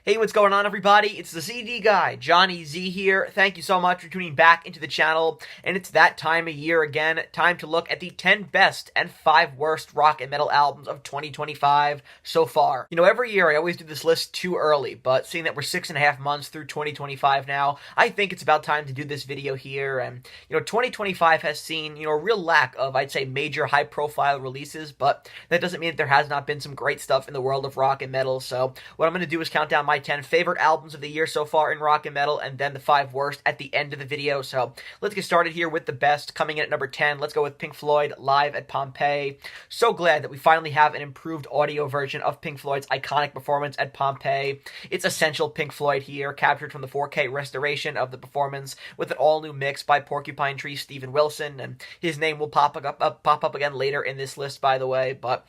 Hey, what's going on, everybody? It's the CD guy, Johnny Z here. Thank you so much for tuning back into the channel, and it's that time of year again. Time to look at the 10 best and 5 worst rock and metal albums of 2025 so far. You know, every year I always do this list too early, but seeing that we're 6.5 months through 2025 now, I think it's about time to do this video here. And, 2025 has seen, a real lack of, I'd say, major high-profile releases, but that doesn't mean that there has not been some great stuff in the world of rock and metal. So what I'm going to do is count down my 10 favorite albums of the year so far in rock and metal, and then the 5 worst at the end of the video. So let's get started here with the best. Coming in at number 10, let's go with Pink Floyd, Live at Pompeii. So glad that we finally have an improved audio version of Pink Floyd's iconic performance at Pompeii. It's essential Pink Floyd here, captured from the 4K restoration of the performance with an all-new mix by Porcupine Tree Steven Wilson, and his name will pop up again later in this list, by the way. But,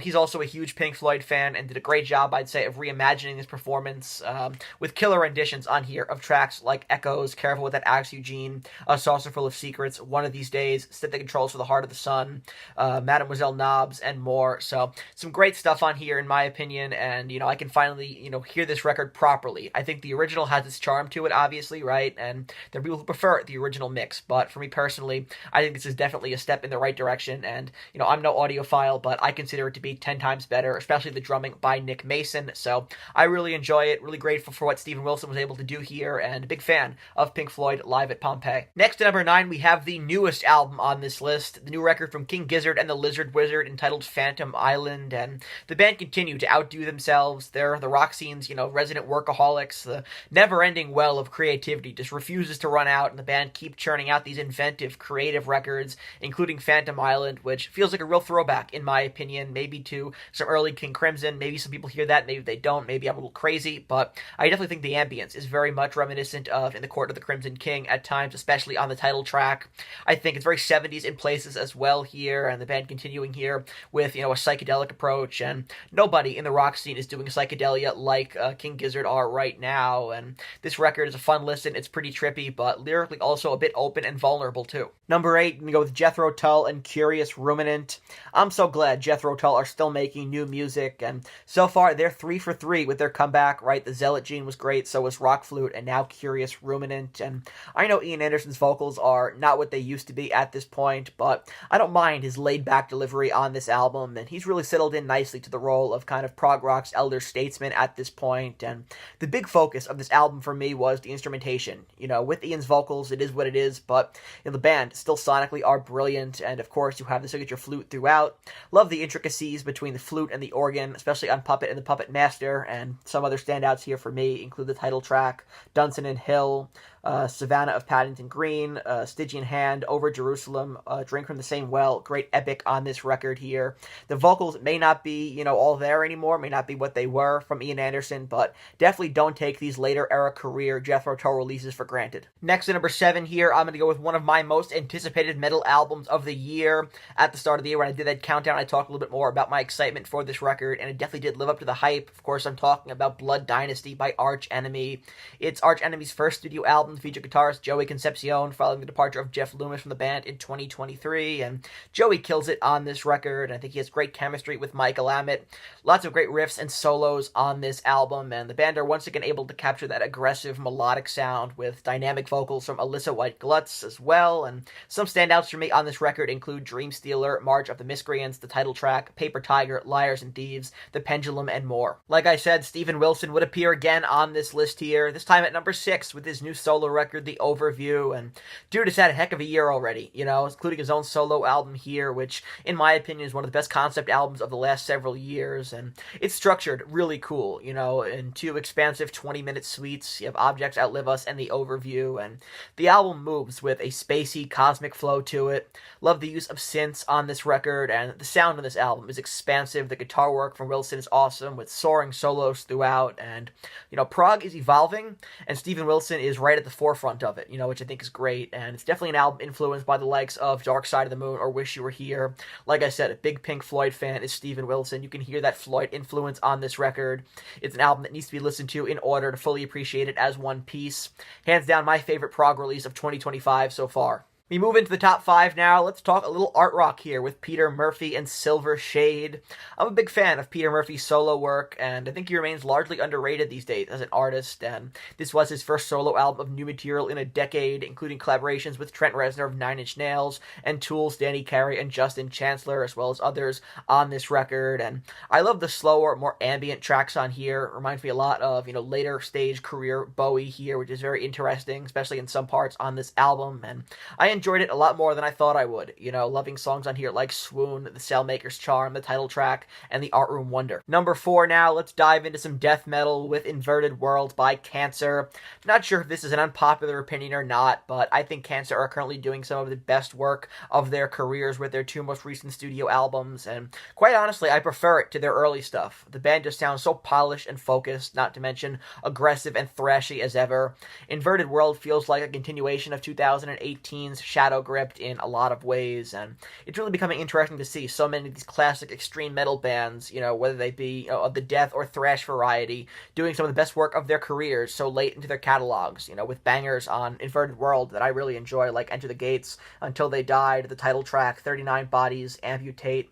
he's also a huge Pink Floyd fan and did a great job, I'd say, of reimagining his performance with killer renditions on here of tracks like Echoes, Careful with That Axe Eugene, A Saucer Full of Secrets, One of These Days, Set the Controls for the Heart of the Sun, Mademoiselle Knobs, and more. So some great stuff on here, in my opinion, and, I can finally, hear this record properly. I think the original has its charm to it, obviously, right? And there are people who prefer the original mix, but for me personally, I think this is definitely a step in the right direction, and, I'm no audiophile, but I consider it to be 10 times better, especially the drumming by Nick Mason. So I really enjoy it, really grateful for what Steven Wilson was able to do here, and a big fan of Pink Floyd Live at Pompeii. Next, at number 9, we have the newest album on this list, the new record from King Gizzard and the Lizard Wizard entitled Phantom Island, and the band continue to outdo themselves. They're the rock scene's, resident workaholics. The never-ending well of creativity just refuses to run out, and the band keep churning out these inventive, creative records, including Phantom Island, which feels like a real throwback, in my opinion, maybe to some early King Crimson. Maybe some people hear that, maybe they don't, maybe I'm a little crazy, but I definitely think the ambience is very much reminiscent of In the Court of the Crimson King at times, especially on the title track. I think it's very 70s in places as well here, and the band continuing here with, a psychedelic approach, and nobody in the rock scene is doing psychedelia like King Gizzard are right now, and this record is a fun listen. It's pretty trippy, but lyrically also a bit open and vulnerable too. Number 8, I'm going to go with Jethro Tull and Curious Ruminant. I'm so glad Jethro Tull are still making new music, and so far they're 3 for 3 with their comeback, right? The Zealot Gene was great, so was Rock Flute, and now Curious Ruminant. And I know Ian Anderson's vocals are not what they used to be at this point, but I don't mind his laid-back delivery on this album, and he's really settled in nicely to the role of kind of prog rock's elder statesman at this point. And the big focus of this album for me was the instrumentation. With Ian's vocals, it is what it is, but the band still sonically are brilliant, and of course you have the signature flute throughout. Love the intricacies between the flute and the organ, especially on Puppet and the Puppet Master, and some other standouts here for me include the title track, Dunson and Hill, Savannah of Paddington Green, Stygian Hand, Over Jerusalem, Drink from the Same Well. Great epic on this record here. The vocals may not be, all there anymore, may not be what they were from Ian Anderson, but definitely don't take these later era career Jethro Tull releases for granted. Next, at number 7 here, I'm going to go with one of my most anticipated metal albums of the year. At the start of the year, when I did that countdown, I talked a little bit more about my excitement for this record, and it definitely did live up to the hype. Of course, I'm talking about Blood Dynasty by Arch Enemy. It's Arch Enemy's first studio album to feature guitarist Joey Concepcion following the departure of Jeff Loomis from the band in 2023, and Joey kills it on this record. I think he has great chemistry with Michael Amott. Lots of great riffs and solos on this album, and the band are once again able to capture that aggressive melodic sound with dynamic vocals from Alyssa White-Glutz as well. And some standouts for me on this record include Dream Stealer, March of the Miscreants, the title track, Paper Tiger, Liars and Thieves, The Pendulum, and more. Like I said, Steven Wilson would appear again on this list here, this time at number 6 with his new solo record, The Overview, and dude has had a heck of a year already, including his own solo album here, which in my opinion is one of the best concept albums of the last several years, and it's structured really cool, in 2 expansive 20-minute suites. You have Objects Outlive Us and The Overview, and the album moves with a spacey, cosmic flow to it. Love the use of synths on this record, and the sound on this album is expansive. The guitar work from Wilson is awesome, with soaring solos throughout, and, prog is evolving, and Steven Wilson is right at the forefront of it, which I think is great, and it's definitely an album influenced by the likes of Dark Side of the Moon or Wish You Were Here. Like I said, a big Pink Floyd fan is Steven Wilson. You can hear that Floyd influence on this record. It's an album that needs to be listened to in order to fully appreciate it as one piece. Hands down, my favorite prog release of 2025 so far. We move into the top 5 now. Let's talk a little art rock here with Peter Murphy and Silver Shade. I'm a big fan of Peter Murphy's solo work, and I think he remains largely underrated these days as an artist, and this was his first solo album of new material in a decade, including collaborations with Trent Reznor of Nine Inch Nails, and Tool's Danny Carey and Justin Chancellor, as well as others on this record, and I love the slower, more ambient tracks on here. It reminds me a lot of, later stage career Bowie here, which is very interesting, especially in some parts on this album, and I enjoyed it a lot more than I thought I would, loving songs on here like Swoon, The Sailmaker's Charm, the title track, and the Art Room Wonder. Number 4 now, let's dive into some death metal with Inverted World by Cancer. Not sure if this is an unpopular opinion or not, but I think Cancer are currently doing some of the best work of their careers with their 2 most recent studio albums, and quite honestly, I prefer it to their early stuff. The band just sounds so polished and focused, not to mention aggressive and thrashy as ever. Inverted World feels like a continuation of 2018's Shadow Gripped in a lot of ways, and it's really becoming interesting to see so many of these classic extreme metal bands, whether they be of the death or thrash variety, doing some of the best work of their careers so late into their catalogs, with bangers on Inverted World that I really enjoy, like Enter the Gates, Until They Died, the title track, 39 Bodies, Amputate,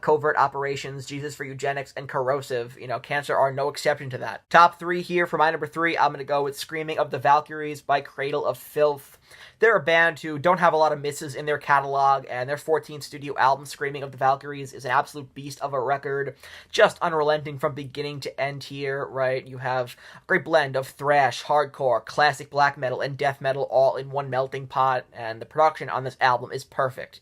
Covert Operations, Jesus for Eugenics, and Corrosive. Cancer are no exception to that. Top 3 here for my number 3, I'm going to go with Screaming of the Valkyries by Cradle of Filth. They're a band who don't have a lot of misses in their catalog, and their 14th studio album, Screaming of the Valkyries, is an absolute beast of a record, just unrelenting from beginning to end here, right? You have a great blend of thrash, hardcore, classic black metal, and death metal all in one melting pot, and the production on this album is perfect,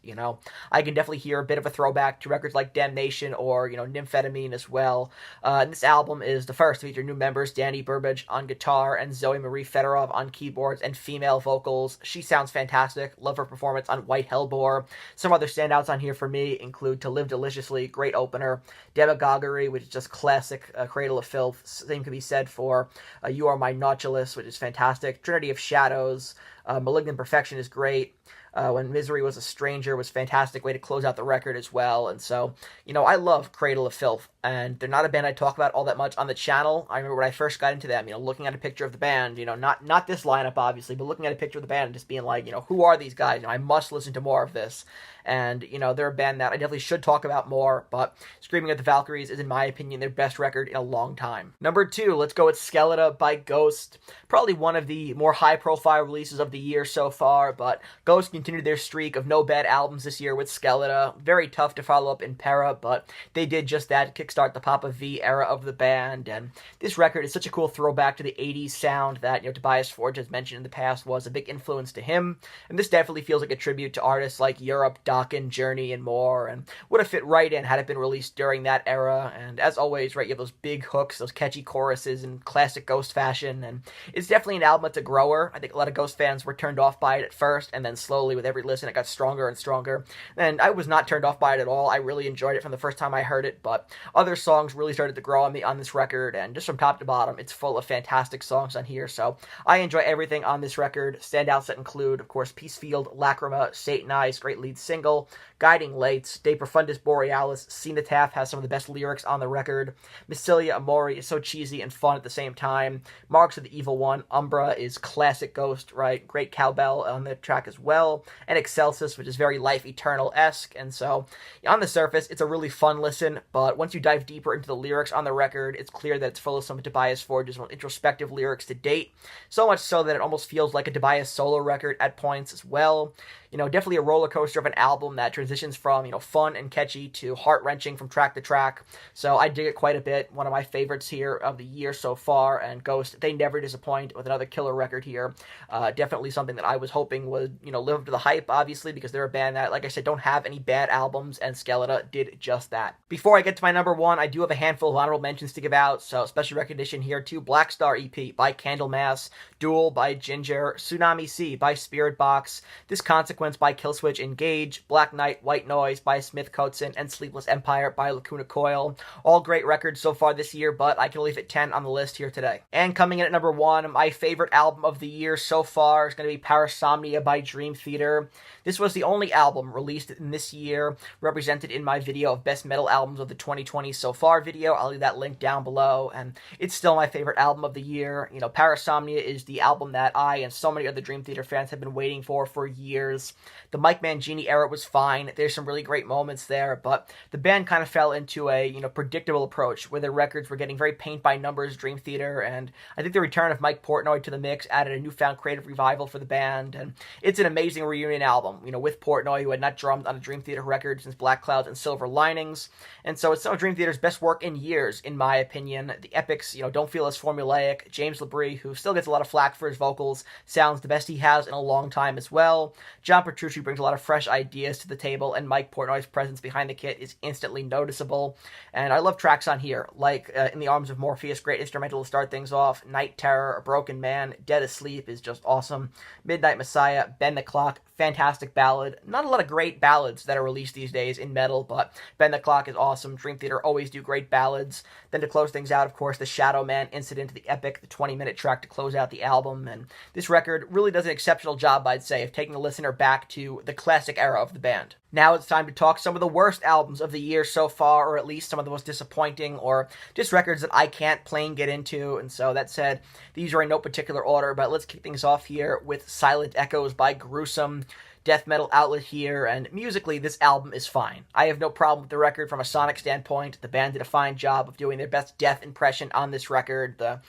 I can definitely hear a bit of a throwback to records like Damnation or, Nymphetamine as well. And this album is the first to feature new members, Danny Burbage on guitar, and Zoe Marie Fedorov on keyboards and female vocals. She sounds fantastic. Love her performance on White Hellbore. Some other standouts on here for me include To Live Deliciously, great opener, Demagoguery, which is just classic Cradle of Filth. Same can be said for You Are My Nautilus, which is fantastic, Trinity of Shadows, Malignant Perfection is great. When Misery Was a Stranger was a fantastic way to close out the record as well. And so, I love Cradle of Filth, and they're not a band I talk about all that much on the channel. I remember when I first got into them, looking at a picture of the band, not this lineup, obviously, but looking at a picture of the band and just being like, who are these guys? I must listen to more of this. And, they're a band that I definitely should talk about more, but Screaming of the Valkyries is, in my opinion, their best record in a long time. Number 2, let's go with Skeleta by Ghost. Probably one of the more high-profile releases of the year so far, but Ghost continued their streak of no bad albums this year with Skeleta. Very tough to follow up in Para, but they did just that to kickstart the Papa V era of the band, and this record is such a cool throwback to the 80s sound that, Tobias Forge has mentioned in the past was a big influence to him, and this definitely feels like a tribute to artists like Europe, Dokken, Journey, and more, and would have fit right in had it been released during that era. And as always, right, you have those big hooks, those catchy choruses in classic Ghost fashion, and it's definitely an album that's a grower. I think a lot of Ghost fans were turned off by it at first, and then slowly with every listen it got stronger and stronger, and I was not turned off by it at all. I really enjoyed it from the first time I heard it, but other songs really started to grow on me on this record, and just from top to bottom, it's full of fantastic songs on here, so I enjoy everything on this record. Standouts that include, of course, Peacefield, Lacrima, Satanize, great lead single, Guiding Lights, De Profundis Borealis, Cenotaph has some of the best lyrics on the record, Mycelia Amori is so cheesy and fun at the same time, Marks of the Evil One, Umbra is classic Ghost, right, great cowbell on the track as well, and Excelsis, which is very Life Eternal-esque, and so on the surface, it's a really fun listen, but once you dive deeper into the lyrics on the record, it's clear that it's full of some of Tobias Forge's most introspective lyrics to date, so much so that it almost feels like a Tobias solo record at points as well. Definitely a roller coaster of an album that transitions from, fun and catchy to heart-wrenching from track to track. So I dig it quite a bit. One of my favorites here of the year so far, and Ghost, they never disappoint with another killer record here. Definitely something that I was hoping would, live up to the hype, obviously, because they're a band that, like I said, don't have any bad albums, and Skeleta did just that. Before I get to my number 1, I do have a handful of honorable mentions to give out, so special recognition here to Black Star EP by Candlemass, Duel by Ginger, Tsunami Sea by Spirit Box, This Consequence by Killswitch Engage, Black Knight, White Noise by Smith Coatzin, and Sleepless Empire by Lacuna Coil. All great records so far this year, but I can leave it 10 on the list here today. And coming in at number 1, my favorite album of the year so far is going to be Parasomnia by Dream Theater. This was the only album released in this year represented in my video of Best Metal Albums of the 2020 so far video. I'll leave that link down below, and it's still my favorite album of the year. Parasomnia is the album that I and so many other Dream Theater fans have been waiting for years. The Mike Mangini era was fine. There's some really great moments there, but the band kind of fell into a, predictable approach where their records were getting very paint-by-numbers Dream Theater, and I think the return of Mike Portnoy to the mix added a newfound creative revival for the band, and it's an amazing reunion album, with Portnoy, who had not drummed on a Dream Theater record since Black Clouds and Silver Linings, and so it's some of Dream Theater's best work in years, in my opinion. The epics, don't feel as formulaic. James LaBrie, who still gets a lot of flack for his vocals, sounds the best he has in a long time as well. John Petrucci brings a lot of fresh ideas to the table, and Mike Portnoy's presence behind the kit is instantly noticeable. And I love tracks on here, like In the Arms of Morpheus, great instrumental to start things off. Night Terror, A Broken Man, Dead Asleep is just awesome. Midnight Messiah, Bend the Clock, fantastic ballad. Not a lot of great ballads that are released these days in metal, but Bend the Clock is awesome. Dream Theater always do great ballads. Then to close things out, of course, the Shadow Man Incident, the epic, the 20-minute track to close out the album. And this record really does an exceptional job, I'd say, of taking the listener back to the classic era of the band. Now it's time to talk some of the worst albums of the year so far, or at least some of the most disappointing, or just records that I can't plain get into. And so that said, these are in no particular order, but let's kick things off here with Silent Echoes by Gruesome. Death metal outlet here, and musically this album is fine. I have no problem with the record from a sonic standpoint. The band did a fine job of doing their best Death impression on this record. The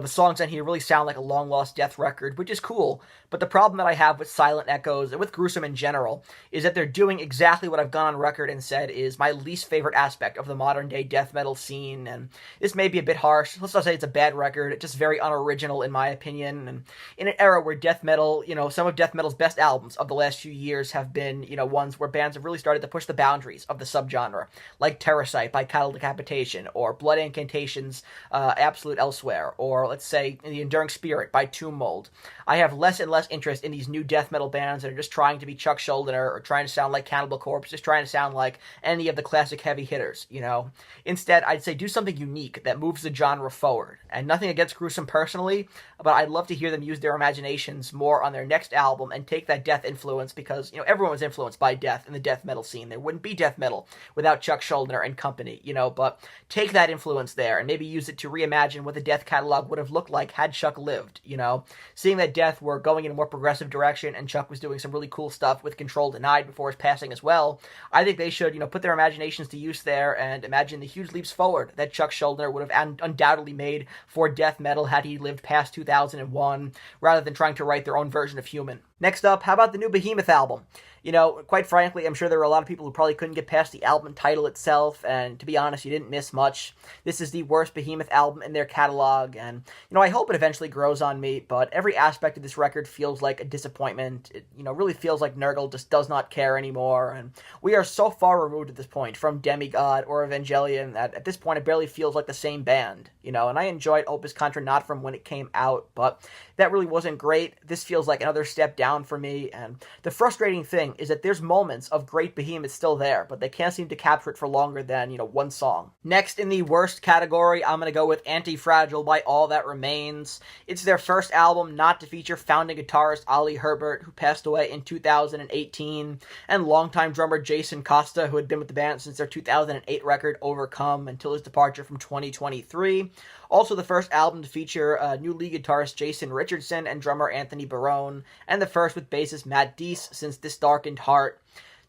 songs on here really sound like a long lost Death record, which is cool. But the problem that I have with Silent Echoes and with Gruesome in general is that they're doing exactly what I've gone on record and said is my least favorite aspect of the modern day death metal scene. And this may be a bit harsh. Let's not say it's a bad record. It's just very unoriginal in my opinion. And in an era where death metal, some of death metal's best albums of the last few years have been, ones where bands have really started to push the boundaries of the subgenre, like Terrasite by Cattle Decapitation, or Blood Incantations, Absolute Elsewhere, or let's say The Enduring Spirit by Tomb Mold. I have less and less interest in these new death metal bands that are just trying to be Chuck Schuldiner or trying to sound like Cannibal Corpse, just trying to sound like any of the classic heavy hitters, Instead, I'd say do something unique that moves the genre forward. And nothing against Gruesome personally, but I'd love to hear them use their imaginations more on their next album and take that death influence, because everyone was influenced by death in the death metal scene. There wouldn't be death metal without Chuck Schuldiner and company, but take that influence there and maybe use it to reimagine what the death catalog would have looked like had Chuck lived, Seeing that death were going in a more progressive direction and Chuck was doing some really cool stuff with Control Denied before his passing as well, I think they should, put their imaginations to use there and imagine the huge leaps forward that Chuck Schuldiner would have undoubtedly made for death metal had he lived past 2001, rather than trying to write their own version of Human. Next up, how about the new Behemoth album? Quite frankly, I'm sure there were a lot of people who probably couldn't get past the album title itself, and to be honest, you didn't miss much. This is the worst Behemoth album in their catalog, and, I hope it eventually grows on me, but every aspect of this record feels like a disappointment. It, really feels like Nurgle just does not care anymore, and we are so far removed at this point from Demigod or Evangelion that at this point it barely feels like the same band, and I enjoyed Opus Contra Not from when it came out, but that really wasn't great. This feels like another step down for me, and the frustrating thing is that there's moments of great Behemoth still there, but they can't seem to capture it for longer than, one song. Next, in the worst category, I'm going to go with Antifragile by All That Remains. It's their first album not to feature founding guitarist Ollie Herbert, who passed away in 2018, and longtime drummer Jason Costa, who had been with the band since their 2008 record Overcome until his departure from 2023. Also the first album to feature new lead guitarist Jason Richardson and drummer Anthony Barone, and the first with bassist Matt Deese since This Darkened Heart.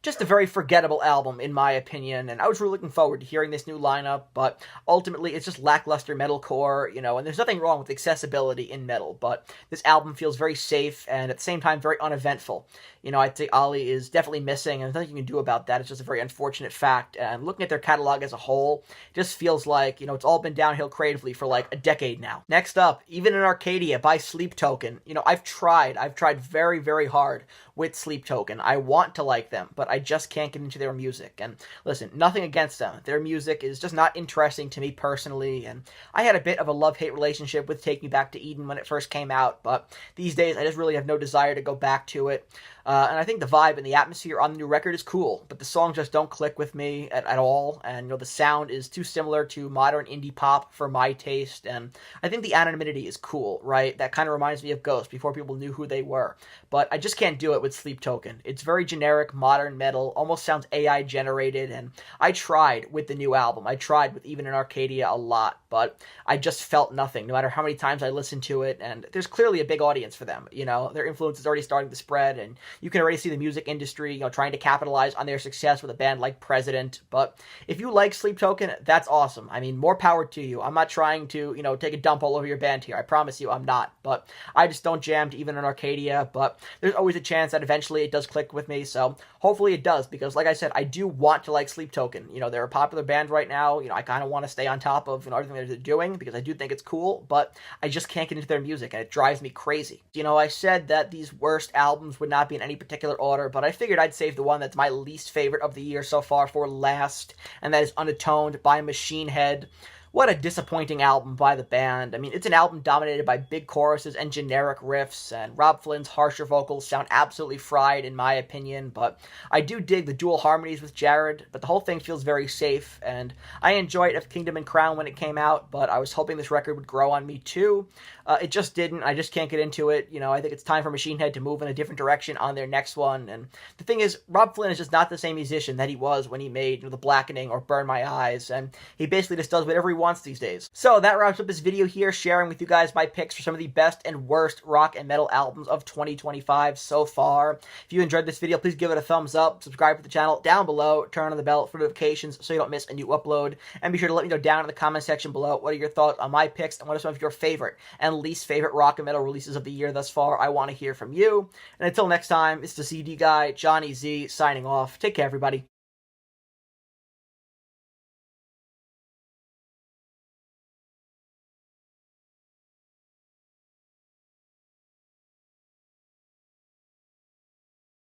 Just a very forgettable album, in my opinion, and I was really looking forward to hearing this new lineup, but ultimately it's just lackluster metalcore, and there's nothing wrong with accessibility in metal, but this album feels very safe and at the same time very uneventful. I'd say Ollie is definitely missing, and there's nothing you can do about that. It's just a very unfortunate fact, and looking at their catalog as a whole, it just feels like, it's all been downhill creatively for like a decade now. Next up, Even in Arcadia by Sleep Token. I've tried very, very hard with Sleep Token. I want to like them, but I just can't get into their music. And listen, nothing against them. Their music is just not interesting to me personally, and I had a bit of a love-hate relationship with Take Me Back to Eden when it first came out, but these days I just really have no desire to go back to it. And I think the vibe and the atmosphere on the new record is cool, but the songs just don't click with me at all, and the sound is too similar to modern indie pop for my taste, and I think the anonymity is cool, right? That kind of reminds me of Ghost before people knew who they were, but I just can't do it with Sleep Token. It's very generic, modern modern metal, almost sounds AI generated, and I tried with the new album. I tried with even in Arcadia a lot, but I just felt nothing, no matter how many times I listened to it, and there's clearly a big audience for them, you know, their influence is already starting to spread, and you can already see the music industry, you know, trying to capitalize on their success with a band like President. But if you like Sleep Token, that's awesome. I mean, more power to you. I'm not trying to, you know, take a dump all over your band here. I promise you I'm not, but I just don't jam to even in Arcadia, but there's always a chance that eventually it does click with me, so hopefully it does, because like I said, I do want to like Sleep Token. You know, they're a popular band right now. You know, I kind of want to stay on top of, you know, everything that they're doing, because I do think it's cool, but I just can't get into their music, and it drives me crazy. You know, I said that these worst albums would not be in any particular order, but I figured I'd save the one that's my least favorite of the year so far for last, and that is Unatoned by Machine Head. What a disappointing album by the band. I mean, it's an album dominated by big choruses and generic riffs, and Rob Flynn's harsher vocals sound absolutely fried in my opinion, but I do dig the dual harmonies with Jared, but the whole thing feels very safe, and I enjoyed Of Kingdom and Crown when it came out, but I was hoping this record would grow on me too. It just didn't. I just can't get into it. You know, I think it's time for Machine Head to move in a different direction on their next one, and the thing is, Rob Flynn is just not the same musician that he was when he made, you know, The Blackening or Burn My Eyes, and he basically just does whatever he wants these days. So that wraps up this video here, sharing with you guys my picks for some of the best and worst rock and metal albums of 2025 so far. If you enjoyed this video, please give it a thumbs up, subscribe to the channel down below, turn on the bell for notifications so you don't miss a new upload, and be sure to let me know down in the comment section below what are your thoughts on my picks and what are some of your favorite and least favorite rock and metal releases of the year thus far. I want to hear from you. And until next time, it's the CD guy, Johnny Z, signing off. Take care, everybody.